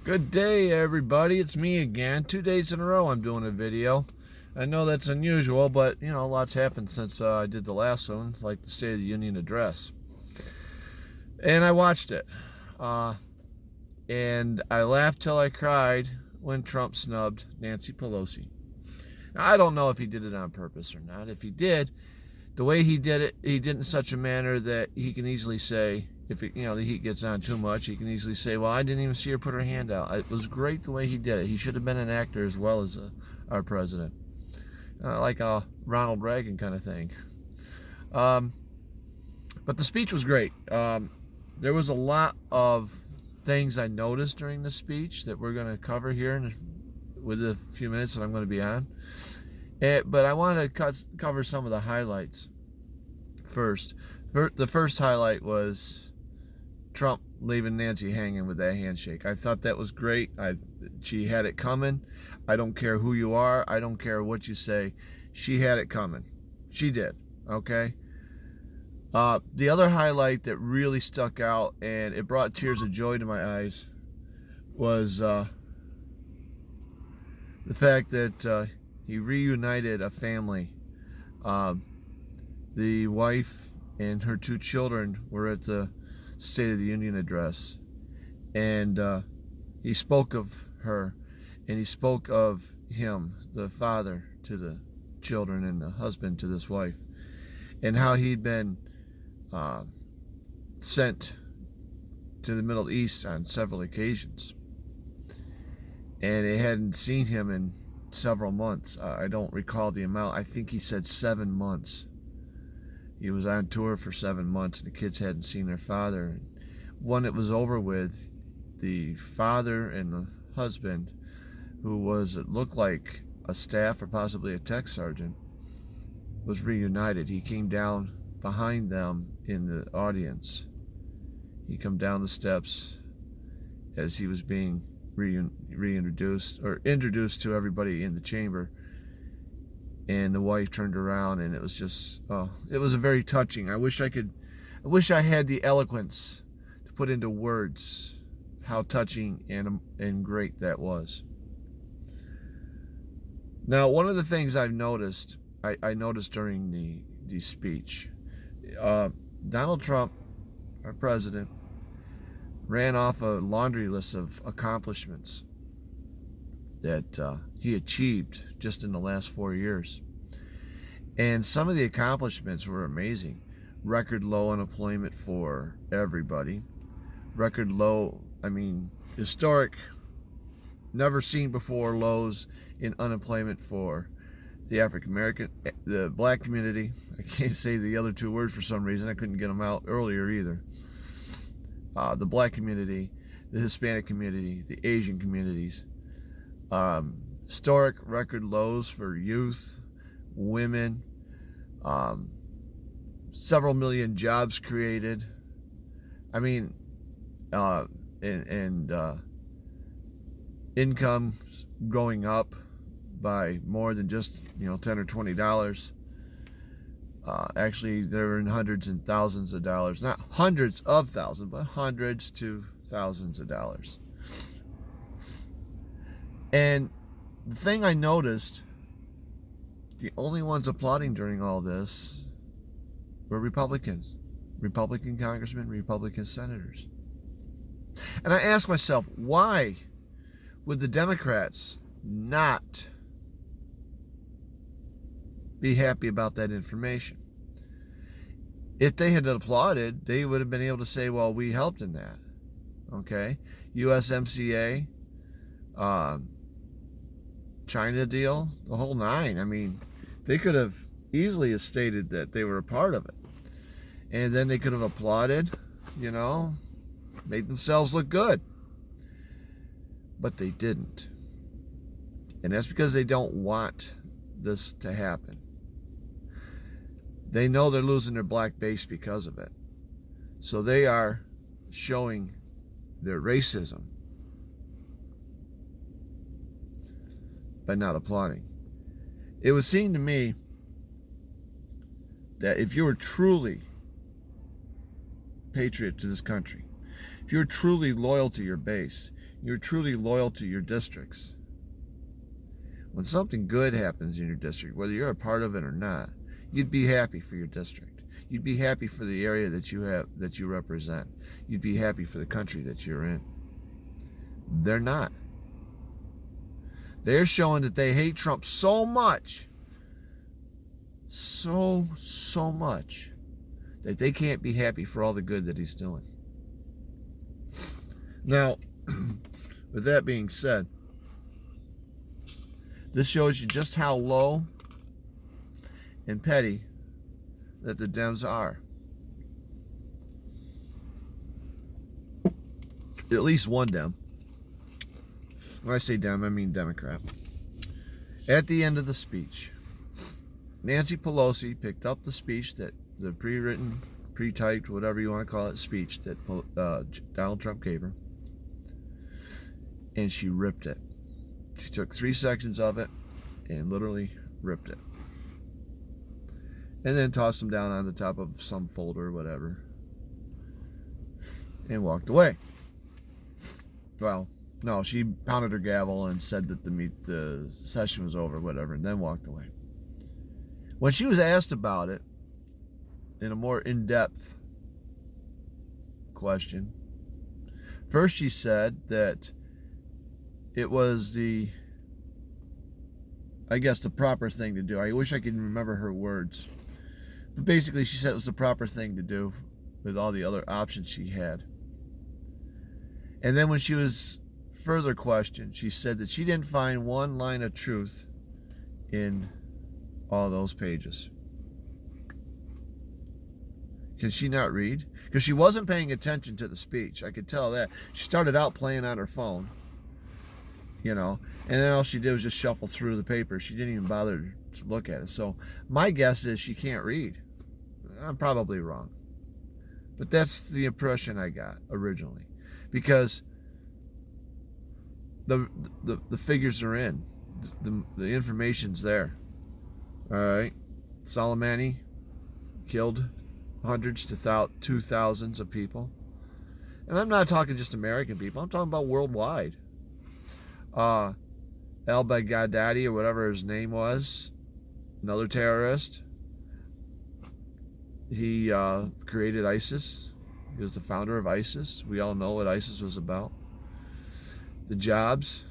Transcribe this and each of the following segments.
Good day, everybody. It's me again. 2 days in a row I'm doing a video. I know that's unusual, but a lot's happened since I did the last one, like the State of the Union address. And I watched it. And I laughed till I cried when Trump snubbed Nancy Pelosi. Now, I don't know if he did it on purpose or not. If he did, the way he did it, he did it in such a manner that he can easily say, if the heat gets on too much, he can easily say, well, I didn't even see her put her hand out. It was great the way he did it. He should have been an actor as well as our president. Like a Ronald Reagan kind of thing. But the speech was great. There was a lot of things I noticed during the speech that we're going to cover here with a few minutes that I'm going to be on. But I want to cover some of the highlights first. The first highlight was Trump leaving Nancy hanging with that handshake. I thought that was great. She had it coming. I don't care who you are. I don't care what you say. She had it coming. She did. Okay? The other highlight that really stuck out, and it brought tears of joy to my eyes, was the fact that he reunited a family. The wife and her two children were at the State of the Union address, and he spoke of her, and he spoke of him, the father to the children and the husband to this wife, and how he'd been sent to the Middle East on several occasions, and they hadn't seen him in several months. I don't recall the amount. I think he said 7 months. He was on tour for 7 months, and the kids hadn't seen their father. And when it was over with, the father and the husband, who it looked like a staff or possibly a tech sergeant, was reunited. He came down behind them in the audience. He come down the steps as he was being reintroduced or introduced to everybody in the chamber. And the wife turned around, and it was just, it was a very touching. I wish I had the eloquence to put into words how touching and great that was. Now, one of the things I've noticed, I noticed during the speech, Donald Trump, our president, ran off a laundry list of accomplishments that he achieved just in the last 4 years. And some of the accomplishments were amazing. Record low unemployment for everybody. Record low, historic, never seen before lows in unemployment for the African American, the black community. I can't say the other two words for some reason. I couldn't get them out earlier either. The black community, the Hispanic community, the Asian communities. Historic record lows for youth, women, several million jobs created. Income going up by more than just $10 or $20. Actually, they're in hundreds and thousands of dollars, not hundreds of thousands, but hundreds to thousands of dollars. And the thing I noticed, the only ones applauding during all this were Republicans, Republican congressmen, Republican senators. And I asked myself, why would the Democrats not be happy about that information? If they had applauded, they would have been able to say, well, we helped in that. Okay? USMCA, China deal, the whole nine. They could have easily stated that they were a part of it. And then they could have applauded, made themselves look good. But they didn't. And that's because they don't want this to happen. They know they're losing their black base because of it. So they are showing their racism by not applauding. It would seem to me that if you were truly patriot to this country, if you're truly loyal to your base, You're truly loyal to your districts. When something good happens in your district, whether you're a part of it or not, you'd be happy for your district. You'd be happy for the area that you represent. You'd be happy for the country that you're in. They're not. They're showing that they hate Trump so much, so much, that they can't be happy for all the good that he's doing. Now, with that being said, this shows you just how low and petty that the Dems are. At least one Dem. When I say Dem, I mean Democrat. At the end of the speech, Nancy Pelosi picked up the speech, that the pre-written, pre-typed, whatever you want to call it, speech that Donald Trump gave her, and she ripped it. She took 3 sections of it and literally ripped it. And then tossed them down on the top of some folder or whatever. And walked away. Well, no, she pounded her gavel and said that the session was over, whatever, and then walked away. When she was asked about it in a more in-depth question, first she said that it was the proper thing to do. I wish I could remember her words. But basically, she said it was the proper thing to do with all the other options she had. And then when she was further questioned, she said that she didn't find one line of truth in all those pages. Can she not read? Because she wasn't paying attention to the speech. I could tell that. She started out playing on her phone, and then all she did was just shuffle through the paper. She didn't even bother to look at it. So my guess is she can't read. I'm probably wrong, but that's the impression I got originally, because the figures are in, the information's there. All right, Soleimani killed hundreds to thousands of people, and I'm not talking just American people. I'm talking about worldwide. al-Baghdadi, or whatever his name was, another terrorist. He created ISIS. He was the founder of ISIS. We all know what ISIS was about. The jobs.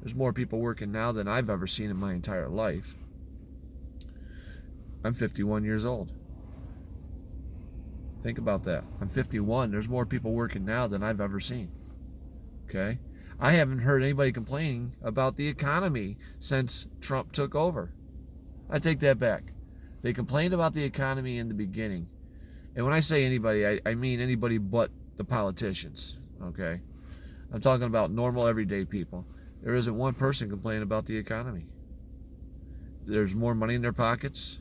There's more people working now than I've ever seen in my entire life. I'm 51 years old. Think about that. I'm 51. There's more people working now than I've ever seen. Okay? I haven't heard anybody complaining about the economy since Trump took over. I take that back. They complained about the economy in the beginning. And when I say anybody, I mean anybody but the politicians. Okay? I'm talking about normal, everyday people. There isn't one person complaining about the economy. There's more money in their pockets.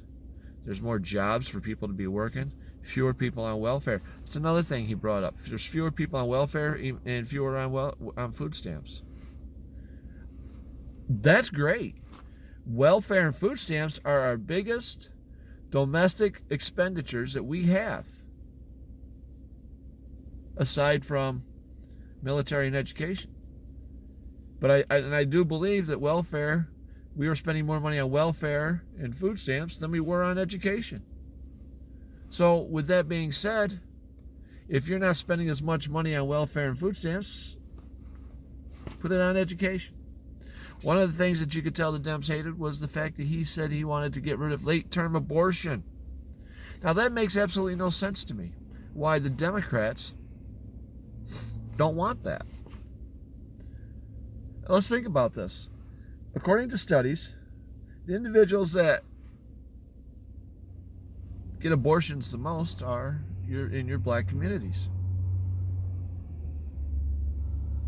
There's more jobs for people to be working. Fewer people on welfare. It's another thing he brought up. There's fewer people on welfare and fewer on food stamps. That's great. Welfare and food stamps are our biggest domestic expenditures that we have, aside from military and education. But I do believe that welfare, we were spending more money on welfare and food stamps than we were on education. So with that being said, if you're not spending as much money on welfare and food stamps, put it on education. One of the things that you could tell the Dems hated was the fact that he said he wanted to get rid of late-term abortion. Now that makes absolutely no sense to me. Why the Democrats don't want that. Let's think about this. According to studies, the individuals that get abortions the most are in your black communities.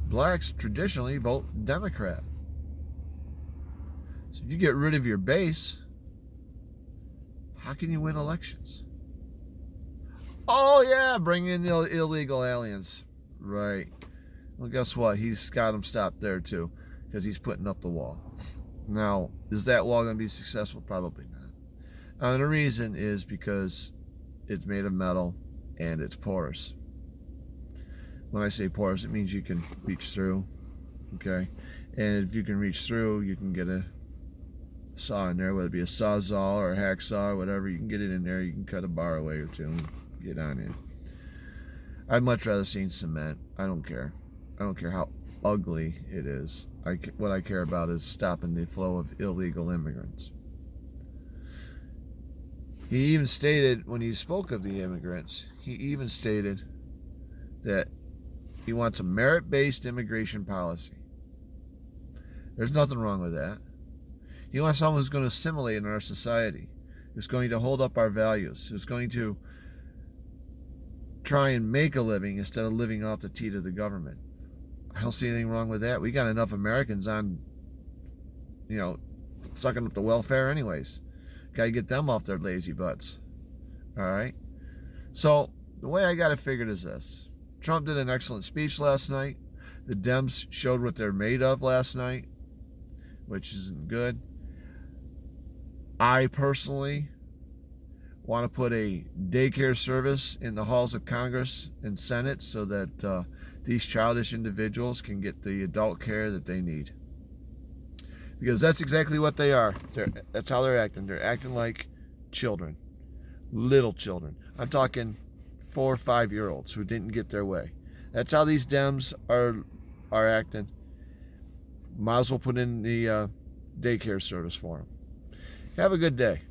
Blacks traditionally vote Democrat. So if you get rid of your base, how can you win elections? Oh yeah, bring in the illegal aliens. Right. Well, guess what? He's got them stopped there too, because he's putting up the wall. Now, is that wall going to be successful? Probably not. And the reason is because it's made of metal and it's porous. When I say porous, it means you can reach through. okay? And if you can reach through, you can get a saw in there, whether it be a sawzall or a hacksaw or whatever. You can get it in there. You can cut a bar away or two and get on in. I'd much rather seen cement. I don't care. I don't care how ugly it is. What I care about is stopping the flow of illegal immigrants. He even stated, when he spoke of the immigrants, he even stated that he wants a merit-based immigration policy. There's nothing wrong with that. He wants someone who's going to assimilate in our society, who's going to hold up our values, who's going to try and make a living instead of living off the teat of the government. I don't see anything wrong with that. We got enough Americans on, sucking up the welfare anyways. Got to get them off their lazy butts. All right? So, the way I got it figured is this. Trump did an excellent speech last night. The Dems showed what they're made of last night, which isn't good. I personally want to put a daycare service in the halls of Congress and Senate so that these childish individuals can get the adult care that they need. Because that's exactly what they are. That's how they're acting. They're acting like children. Little children. I'm talking 4 or 5-year-olds who didn't get their way. That's how these Dems are acting. Might as well put in the daycare service for them. Have a good day.